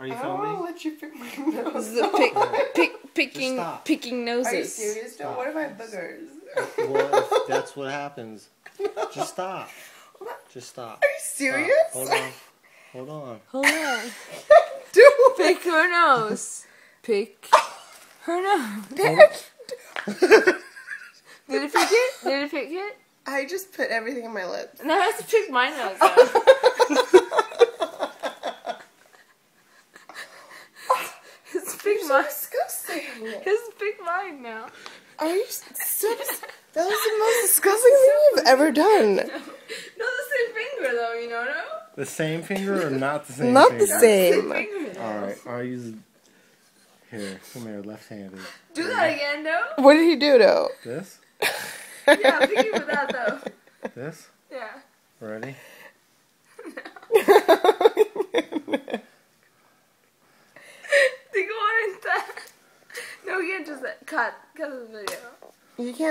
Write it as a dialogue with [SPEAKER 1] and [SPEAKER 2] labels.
[SPEAKER 1] Are you
[SPEAKER 2] I don't
[SPEAKER 1] filming?
[SPEAKER 2] want to let you pick my nose.
[SPEAKER 3] This is a picking
[SPEAKER 2] Are you
[SPEAKER 3] noses.
[SPEAKER 2] serious?
[SPEAKER 1] Stop.
[SPEAKER 2] What if I have boogers?
[SPEAKER 1] Well, if that's what happens. Just stop. Just stop.
[SPEAKER 2] Are you serious?
[SPEAKER 1] Hold on. Hold on.
[SPEAKER 3] Hold on.
[SPEAKER 2] Do it.
[SPEAKER 3] Pick her nose. Pick her nose. Did it pick it? Did it pick it?
[SPEAKER 2] I just put everything in my lips.
[SPEAKER 3] Now I have to pick my nose though. It's pick
[SPEAKER 2] You're so
[SPEAKER 3] mine.
[SPEAKER 2] disgusting.
[SPEAKER 3] It's pick mine now.
[SPEAKER 2] Are you so That was the most disgusting thing you've ever done.
[SPEAKER 3] No, the same finger though, you know, no?
[SPEAKER 1] The same finger or not the same
[SPEAKER 2] Not
[SPEAKER 1] finger?
[SPEAKER 2] the same.
[SPEAKER 3] Finger though.
[SPEAKER 1] Alright, I'll use... Here, come here, left-handed.
[SPEAKER 3] Do that again, though.
[SPEAKER 2] What did he do though?
[SPEAKER 1] This?
[SPEAKER 3] Yeah, pick it with that though.
[SPEAKER 1] This?
[SPEAKER 3] Yeah.
[SPEAKER 1] Ready?
[SPEAKER 3] Think about it. No, you can't just cut the video.
[SPEAKER 2] You can't